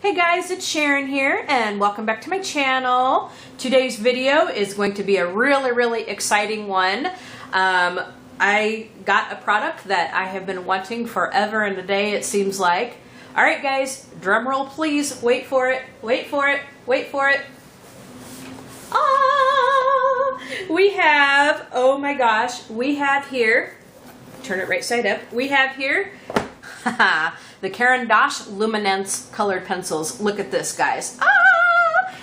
Hey guys, it's Sharon here and welcome back to my channel. Today's video is going to be a really exciting one. I got a product that I have been wanting forever and a day, it seems like. Alright guys, drum roll please, wait for it, wait for it, wait for it. We have, oh my gosh, we have here, turn it right side up, we have here, the Caran D'Ache Luminance colored pencils. Look at this, guys.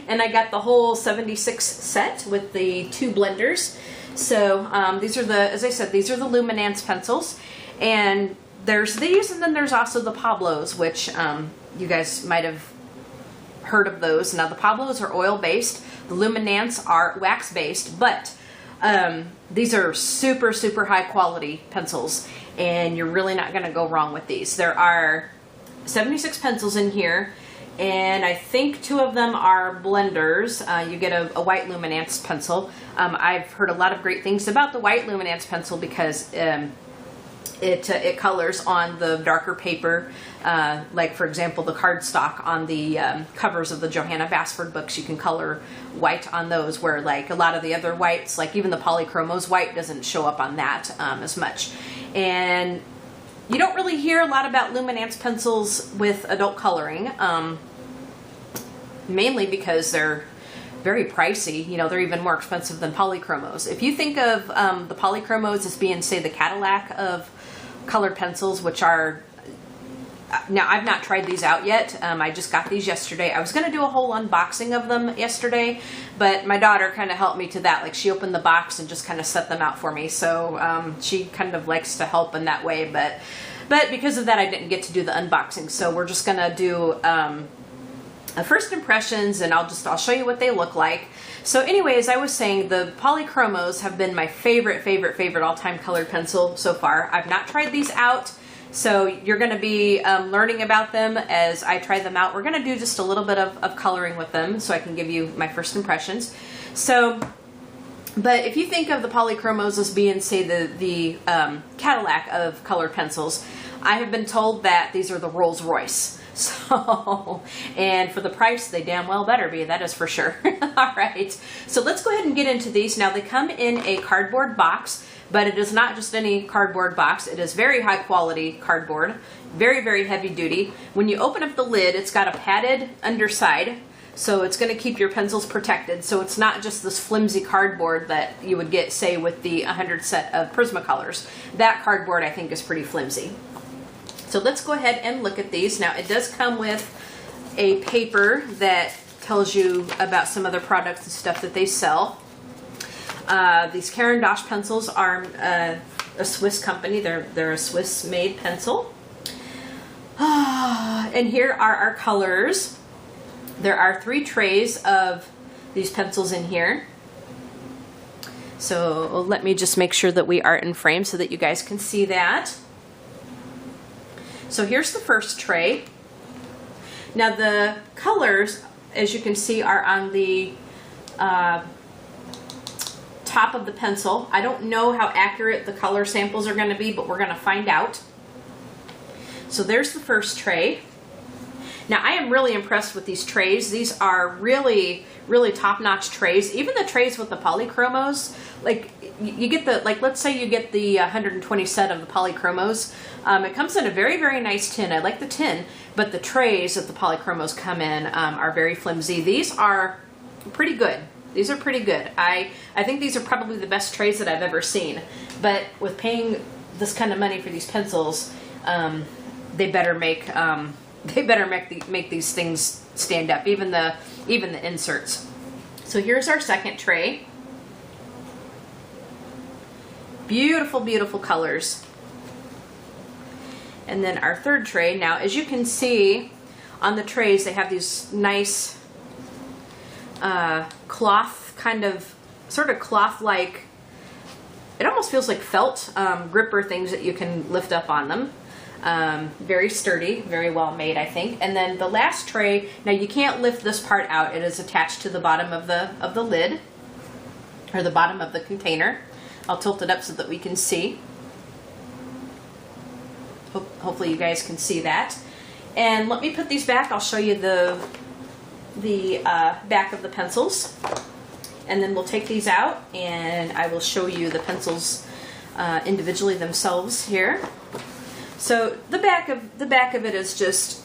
And I got the whole 76 set with the two blenders. So these are the, as I said, these are the Luminance pencils. And there's these, and then there's also the Pablos, which you guys might have heard of those. Now the Pablos are oil-based. The Luminance are wax-based, but these are super high quality pencils, and you're really not going to go wrong with these. There are 76 pencils in here, and I think 2 of them are blenders. You get a white Luminance pencil. I've heard a lot of great things about the white Luminance pencil because it colors on the darker paper, like for example the cardstock on the covers of the Johanna Basford books. You can color white on those, where like a lot of the other whites, like even the polychromos, white doesn't show up on that as much. And you don't really hear a lot about Luminance pencils with adult coloring, mainly because they're very pricey. You know, they're even more expensive than polychromos. If you think of the polychromos as being, say, the Cadillac of colored pencils, which are, now I've not tried these out yet. I just got these yesterday. I was going to do a whole unboxing of them yesterday, but my daughter kind of helped me to that. Like, she opened the box and just kind of set them out for me. So she kind of likes to help in that way, but because of that, I didn't get to do the unboxing. So we're just going to do first impressions, and I'll show you what they look like. So anyways, I was saying the polychromos have been my favorite all-time colored pencil so far. I've not tried these out, so you're going to be learning about them as I try them out. We're going to do just a little bit of coloring with them so I can give you my first impressions. So, but if you think of the polychromos as being, say, the Cadillac of colored pencils, I have been told that these are the Rolls Royce. So, and for the price, they damn well better be, that is for sure. All right, so let's go ahead and get into these. Now, they come in a cardboard box, but it is not just any cardboard box. It is very high quality cardboard, very heavy duty. When you open up the lid, it's got a padded underside, so it's going to keep your pencils protected. So it's not just this flimsy cardboard that you would get, say, with the 100 set of Prismacolors. That cardboard, I think, is pretty flimsy. So let's go ahead and look at these. Now, it does come with a paper that tells you about some other products and stuff that they sell. These Caran D'Ache pencils are a Swiss company. They're a Swiss-made pencil. And here are our colors. There are 3 trays of these pencils in here. So let me just make sure that we are in frame so that you guys can see that. So here's the first tray. Now the colors, as you can see, are on the top of the pencil. I don't know how accurate the color samples are going to be, but we're going to find out. So there's the first tray. Now I am really impressed with these trays. These are really top-notch trays. Even the trays with the polychromos, like you get the, like let's say you get the 120 set of the polychromos. It comes in a very nice tin. I like the tin, but the trays that the polychromos come in are very flimsy. These are pretty good. These are pretty good. I think these are probably the best trays that I've ever seen. But with paying this kind of money for these pencils, they better make make these things stand up. Even the inserts. So here's our second tray. Beautiful colors. And then our third tray. Now, as you can see on the trays, they have these nice cloth, sort of cloth-like, it almost feels like felt gripper things that you can lift up on them. Very sturdy, very well made, I think. And then the last tray, now you can't lift this part out. It is attached to the bottom of the lid, or the bottom of the container. I'll tilt it up so that we can see. Hopefully you guys can see that. And let me put these back. I'll show you the back of the pencils. And then we'll take these out and I will show you the pencils individually themselves here. So the back of it is just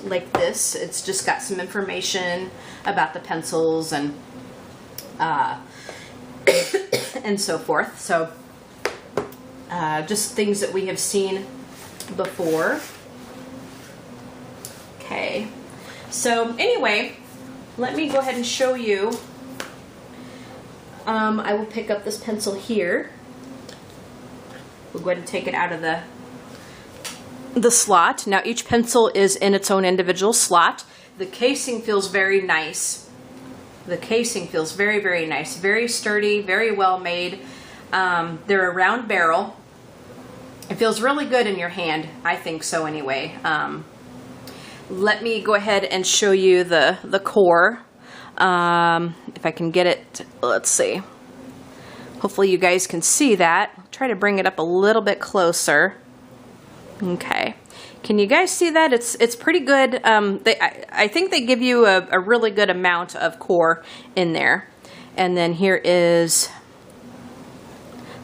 like this. It's just got some information about the pencils and and so forth. So just things that we have seen before. Okay. So anyway, let me go ahead and show you. I will pick up this pencil here. We'll go ahead and take it out of the slot. Now each pencil is in its own individual slot. The casing feels very nice. The casing feels very, very nice. Very sturdy, very well made. They're a round barrel. It feels really good in your hand. I think so anyway. Let me go ahead and show you the core. If I can get it, let's see. Hopefully you guys can see that. I'll try to bring it up a little bit closer. Okay. Can you guys see that? It's pretty good. I think they give you a really good amount of core in there. And then here is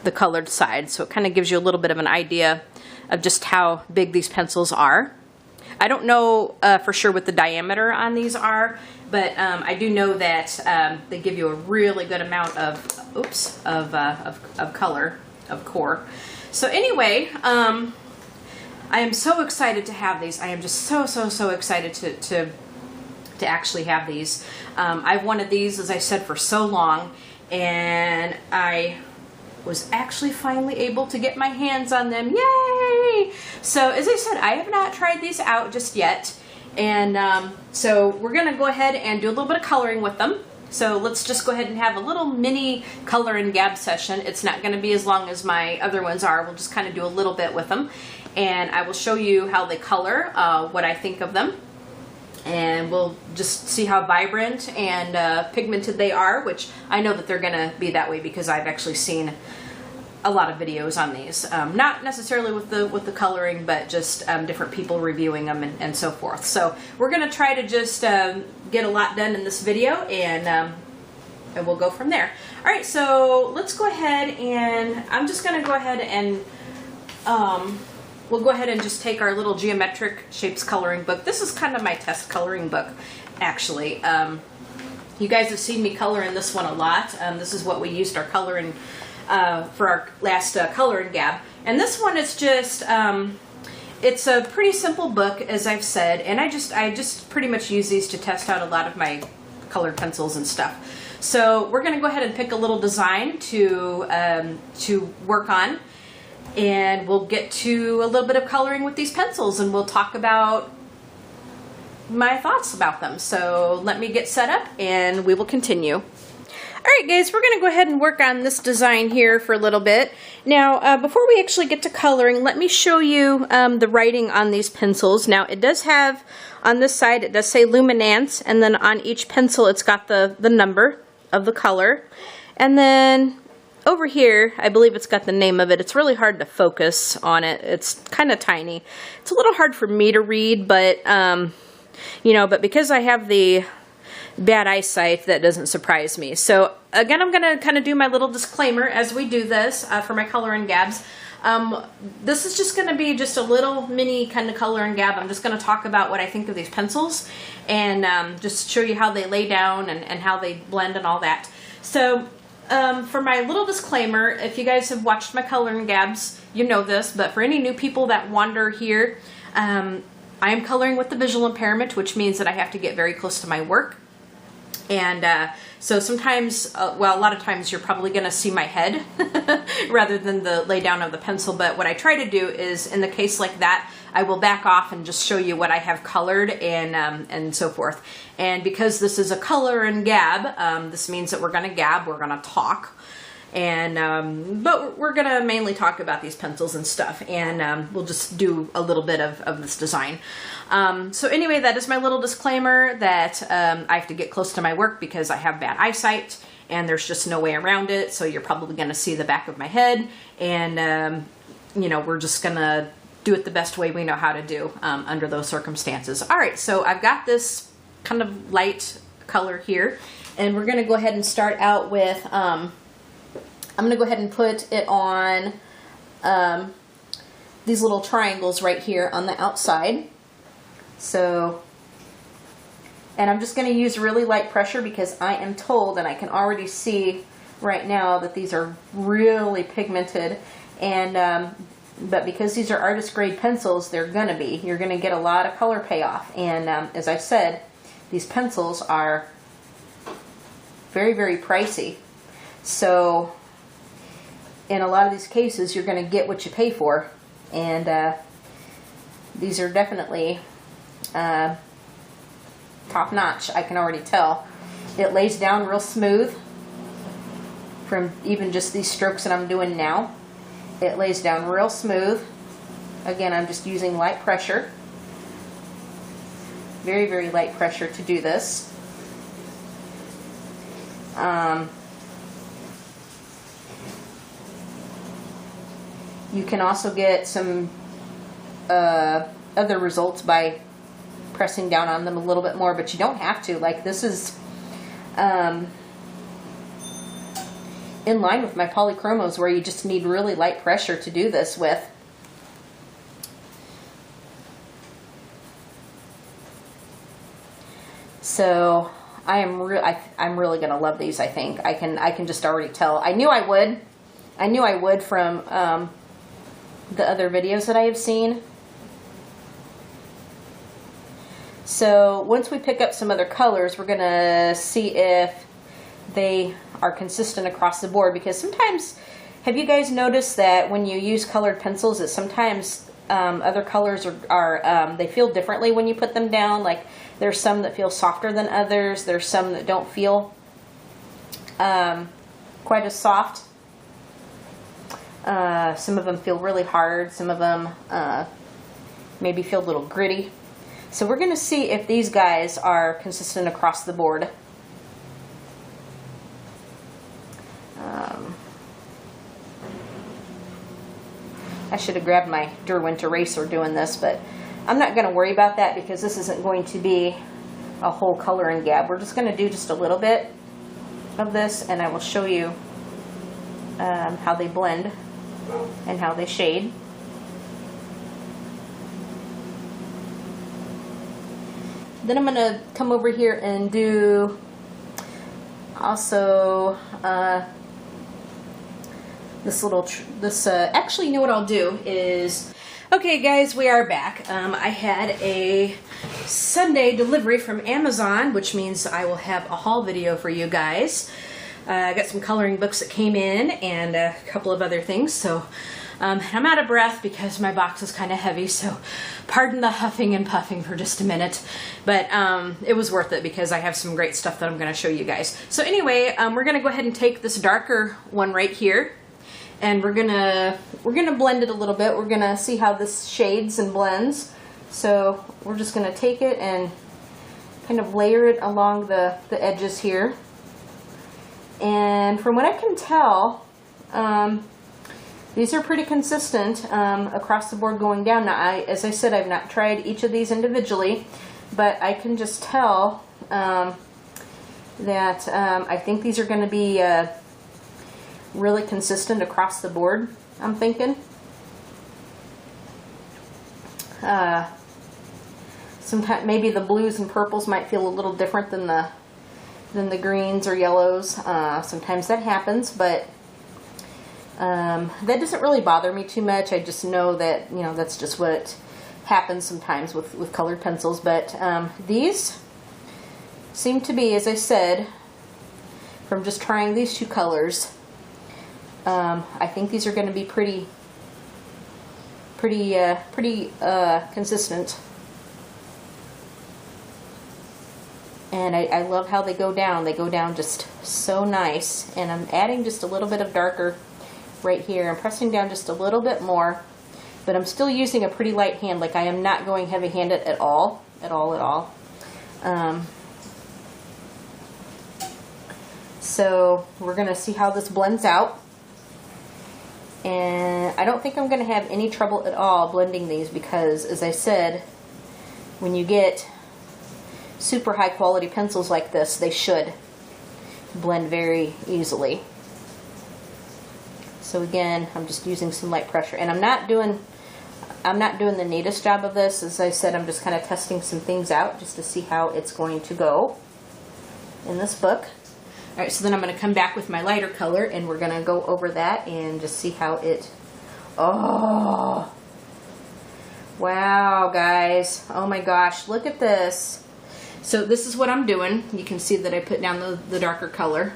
the colored side. So it kind of gives you a little bit of an idea of just how big these pencils are. I don't know for sure what the diameter on these are, but I do know that they give you a really good amount of color, of core. So anyway, I am so excited to have these. I am just so excited to actually have these. I've wanted these, as I said, for so long, and I was actually finally able to get my hands on them. Yay! So as I said, I have not tried these out just yet, and so we're gonna go ahead and do a little bit of coloring with them. So let's just go ahead and have a little mini color and gab session. It's not gonna be as long as my other ones are. We'll just kind of do a little bit with them, and I will show you how they color, what I think of them, and we'll just see how vibrant and pigmented they are, which I know that they're gonna be that way because I've actually seen a lot of videos on these. Not necessarily with the coloring, but just different people reviewing them and so forth. So we're gonna try to just get a lot done in this video, and we'll go from there. All right, so let's go ahead, and I'm just gonna go ahead and we'll go ahead and just take our little geometric shapes coloring book. This is kind of my test coloring book, actually. You guys have seen me color in this one a lot. This is what we used our coloring for our last color and gab. And this one is just, it's a pretty simple book, as I've said, and I just pretty much use these to test out a lot of my colored pencils and stuff. So we're going to go ahead and pick a little design to work on, and we'll get to a little bit of coloring with these pencils, and we'll talk about my thoughts about them. So let me get set up and we will continue. Alright guys, we're going to go ahead and work on this design here for a little bit. Now, before we actually get to coloring, let me show you the writing on these pencils. Now, it does have, on this side, it does say Luminance, and then on each pencil it's got the number of the color. And then over here, I believe it's got the name of it. It's really hard to focus on it. It's kind of tiny. It's a little hard for me to read, but, you know, but because I have the bad eyesight, that doesn't surprise me. So again, I'm going to kind of do my little disclaimer as we do this for my color and gabs. This is just going to be just a little mini kind of color and gab. I'm just going to talk about what I think of these pencils, and just show you how they lay down and how they blend and all that. So for my little disclaimer, if you guys have watched my color and gabs, you know this, but for any new people that wander here, I am coloring with the visual impairment, which means that I have to get very close to my work. And so sometimes, well, a lot of times you're probably going to see my head rather than the lay down of the pencil. But what I try to do is, in the case like that, I will back off and just show you what I have colored and so forth. And because this is a color and gab, this means that we're going to gab, we're going to talk. And but we're going to mainly talk about these pencils and stuff, and we'll just do a little bit of this design. So anyway, that is my little disclaimer that I have to get close to my work because I have bad eyesight, and there's just no way around it. So you're probably going to see the back of my head, and you know, we're just going to do it the best way we know how to do under those circumstances. All right, so I've got this kind of light color here, and we're going to go ahead and start out with, I'm going to go ahead and put it on these little triangles right here on the outside. So, and I'm just going to use really light pressure because I am told, and I can already see right now, that these are really pigmented, and but because these are artist grade pencils, you're going to get a lot of color payoff. And as I said, these pencils are very, very pricey. So in a lot of these cases, you're going to get what you pay for. And these are definitely top notch, I can already tell. It lays down real smooth from even just these strokes that I'm doing now. It lays down real smooth. Again, I'm just using light pressure. Very, very light pressure to do this. You can also get some other results by pressing down on them a little bit more, but you don't have to. Like, this is in line with my polychromos, where you just need really light pressure to do this with. So I'm really gonna love these. I think I can just already tell. I knew I would from the other videos that I have seen. So once we pick up some other colors, we're gonna see if they are consistent across the board, because sometimes, have you guys noticed that when you use colored pencils, that sometimes other colors are they feel differently when you put them down? Like, there's some that feel softer than others. There's some that don't feel quite as soft. Some of them feel really hard. Some of them maybe feel a little gritty. So we're going to see if these guys are consistent across the board. I should have grabbed my Derwent eraser doing this, but I'm not going to worry about that because this isn't going to be a whole color and gab. We're just going to do just a little bit of this, and I will show you how they blend and how they shade. Then I'm going to come over here and do also actually, you know what I'll do is, okay guys, we are back. I had a Sunday delivery from Amazon, which means I will have a haul video for you guys. I got some coloring books that came in and a couple of other things, so I'm out of breath because my box is kind of heavy, so pardon the huffing and puffing for just a minute, but it was worth it because I have some great stuff that I'm going to show you guys. So anyway, we're going to go ahead and take this darker one right here, and we're gonna blend it a little bit. We're gonna see how this shades and blends. So we're just gonna take it and kind of layer it along the edges here. And from what I can tell, these are pretty consistent across the board going down. Now, as I said, I've not tried each of these individually, but I can just tell that I think these are going to be really consistent across the board, I'm thinking. Sometimes maybe the blues and purples might feel a little different than the greens or yellows. Sometimes that happens, but that doesn't really bother me too much. I just know that, you know, that's just what happens sometimes with colored pencils. But these seem to be, as I said, from just trying these two colors, I think these are going to be pretty consistent. And I love how they go down. They go down just so nice. And I'm adding just a little bit of darker right here. I'm pressing down just a little bit more, but I'm still using a pretty light hand. Like, I am not going heavy-handed at all. So we're going to see how this blends out. And I don't think I'm going to have any trouble at all blending these because, as I said, when you get super high quality pencils like this, they should blend very easily. So again, I'm just using some light pressure, and I'm not doing the neatest job of this. As I said, I'm just kind of testing some things out just to see how it's going to go in this book. All right, so then I'm going to come back with my lighter color, and we're going to go over that and just see how it... Oh! Wow, guys. Oh my gosh, look at this. So this is what I'm doing. You can see that I put down the darker color.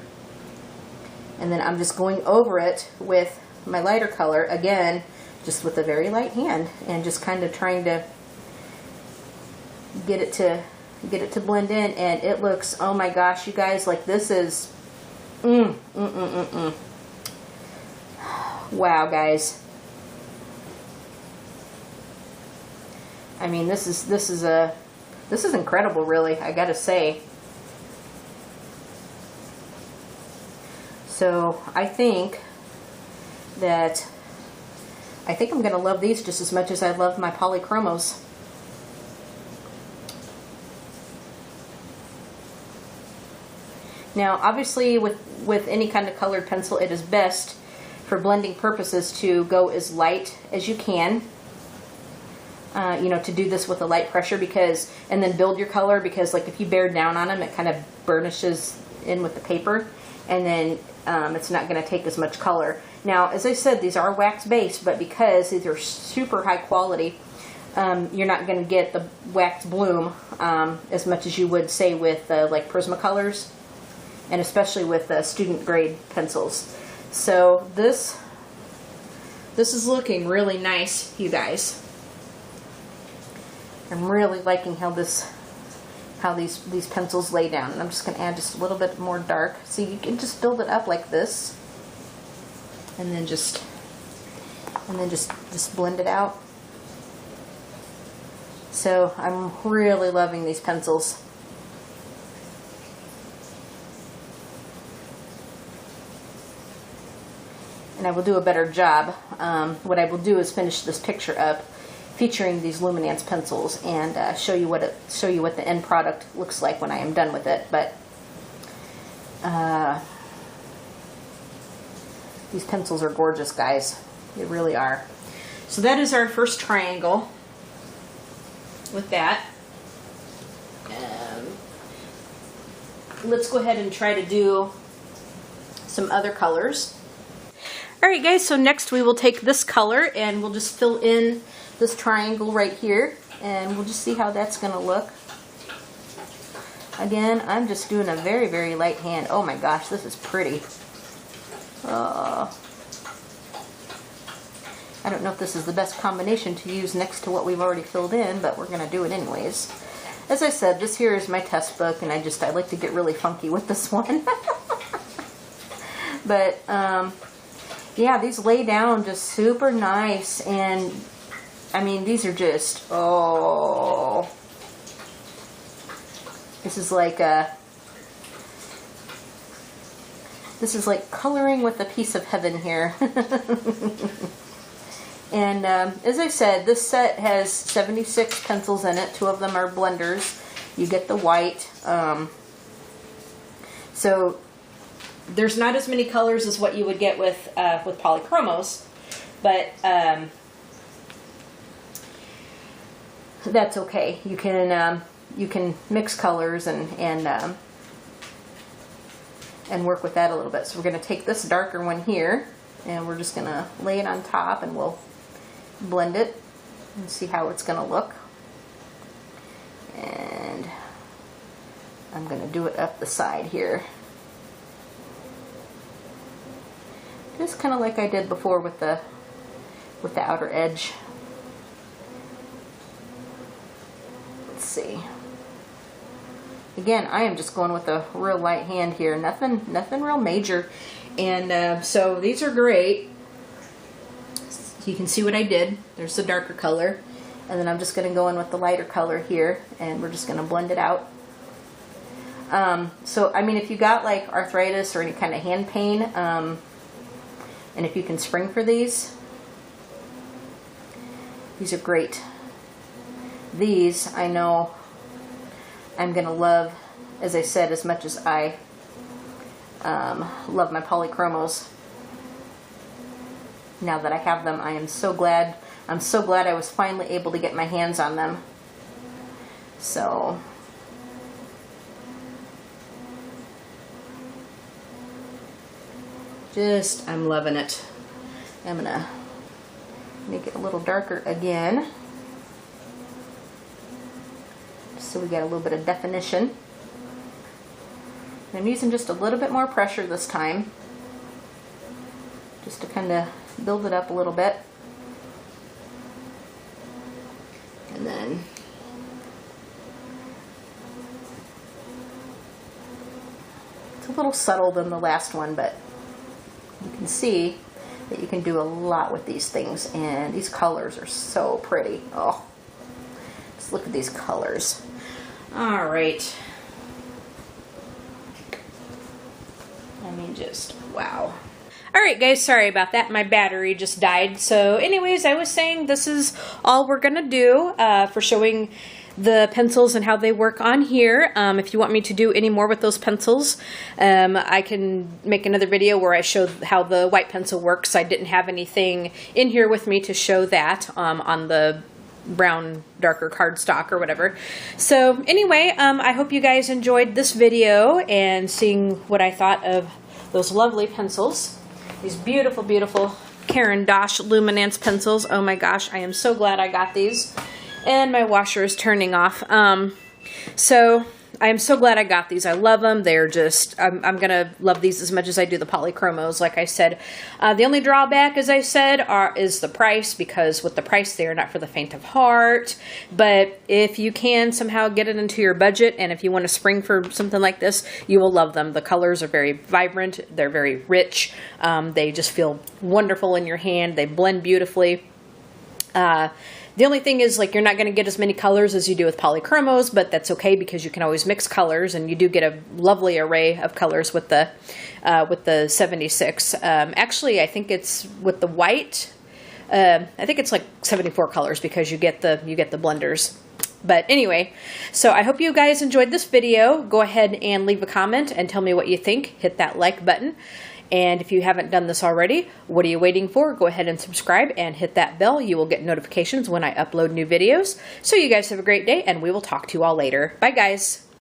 And then I'm just going over it with my lighter color, again, just with a very light hand, and just kind of trying to get it to blend in, and it looks, oh my gosh, you guys, like this is wow, guys. I mean, this is incredible, really, I gotta say. So I think I'm gonna love these just as much as I love my polychromos. Now, obviously, with any kind of colored pencil, it is best for blending purposes to go as light as you can. You know, to do this with a light pressure, because, and then build your color, because like if you bear down on them, it kind of burnishes in with the paper, and then it's not going to take as much color. Now, as I said, these are wax based, but because these are super high quality, you're not going to get the wax bloom as much as you would, say, with like Prismacolors, and especially with student grade pencils. So this is looking really nice, you guys. I'm really liking how these pencils lay down. And I'm just going to add just a little bit more dark. So you can just build it up like this, and then just blend it out. So I'm really loving these pencils. And I will do a better job. What I will do is finish this picture up featuring these Luminance pencils, and show you what the end product looks like when I am done with it. But these pencils are gorgeous, guys. They really are. So that is our first triangle with that. Let's go ahead and try to do some other colors. Alright guys, so next we will take this color and we'll just fill in this triangle right here, and we'll just see how that's going to look. Again, I'm just doing a very, very light hand. Oh my gosh, this is pretty. I don't know if this is the best combination to use next to what we've already filled in, but we're going to do it anyways. As I said, this here is my test book, and I like to get really funky with this one. But, yeah, these lay down just super nice, and I mean, these are just, oh, this is like coloring with a piece of heaven here. And as I said, this set has 76 pencils in it. 2 of them are blenders. You get the white. So there's not as many colors as what you would get with polychromos, but that's okay. You can mix colors and work with that a little bit. So we're going to take this darker one here, and we're just going to lay it on top, and we'll blend it and see how it's going to look. And I'm going to do it up the side here, just kind of like I did before with the outer edge. Let's see. Again, I am just going with a real light hand here. Nothing real major. And so these are great. You can see what I did. There's the darker color. And then I'm just going to go in with the lighter color here. And we're just going to blend it out. So, I mean, if you got like arthritis or any kind of hand pain, and And if you can spring for these are great. These I know I'm gonna love, as I said, as much as I love my polychromos. Now that I have them, I am so glad. I'm so glad I was finally able to get my hands on them. So I'm loving it. I'm gonna make it a little darker again, just so we get a little bit of definition. And I'm using just a little bit more pressure this time, just to kind of build it up a little bit. And then it's a little subtle than the last one, but you can see that you can do a lot with these things, and these colors are so pretty. Oh, just look at these colors. All right. I mean, just wow. All right, guys, sorry about that. My battery just died. So anyways, I was saying this is all we're going to do for showing the pencils and how they work on here. If you want me to do any more with those pencils, I can make another video where I show how the white pencil works. I didn't have anything in here with me to show that on the brown darker cardstock or whatever. So anyway, I hope you guys enjoyed this video and seeing what I thought of those lovely pencils. These beautiful, beautiful Caran D'Ache Luminance pencils. Oh my gosh, I am so glad I got these. And my washer is turning off. So I am so glad I got these. I love them. They're just, I'm going to love these as much as I do the polychromos, like I said. The only drawback, as I said, is the price, because with the price, they are not for the faint of heart. But if you can somehow get it into your budget, and if you want to spring for something like this, you will love them. The colors are very vibrant. They're very rich. They just feel wonderful in your hand. They blend beautifully. The only thing is, like, you're not going to get as many colors as you do with polychromos, but that's okay because you can always mix colors, and you do get a lovely array of colors with the 76. Actually, I think it's with the white. I think it's like 74 colors because you get the blenders. But anyway, so I hope you guys enjoyed this video. Go ahead and leave a comment and tell me what you think. Hit that like button. And if you haven't done this already, what are you waiting for? Go ahead and subscribe and hit that bell. You will get notifications when I upload new videos. So you guys have a great day, and we will talk to you all later. Bye, guys.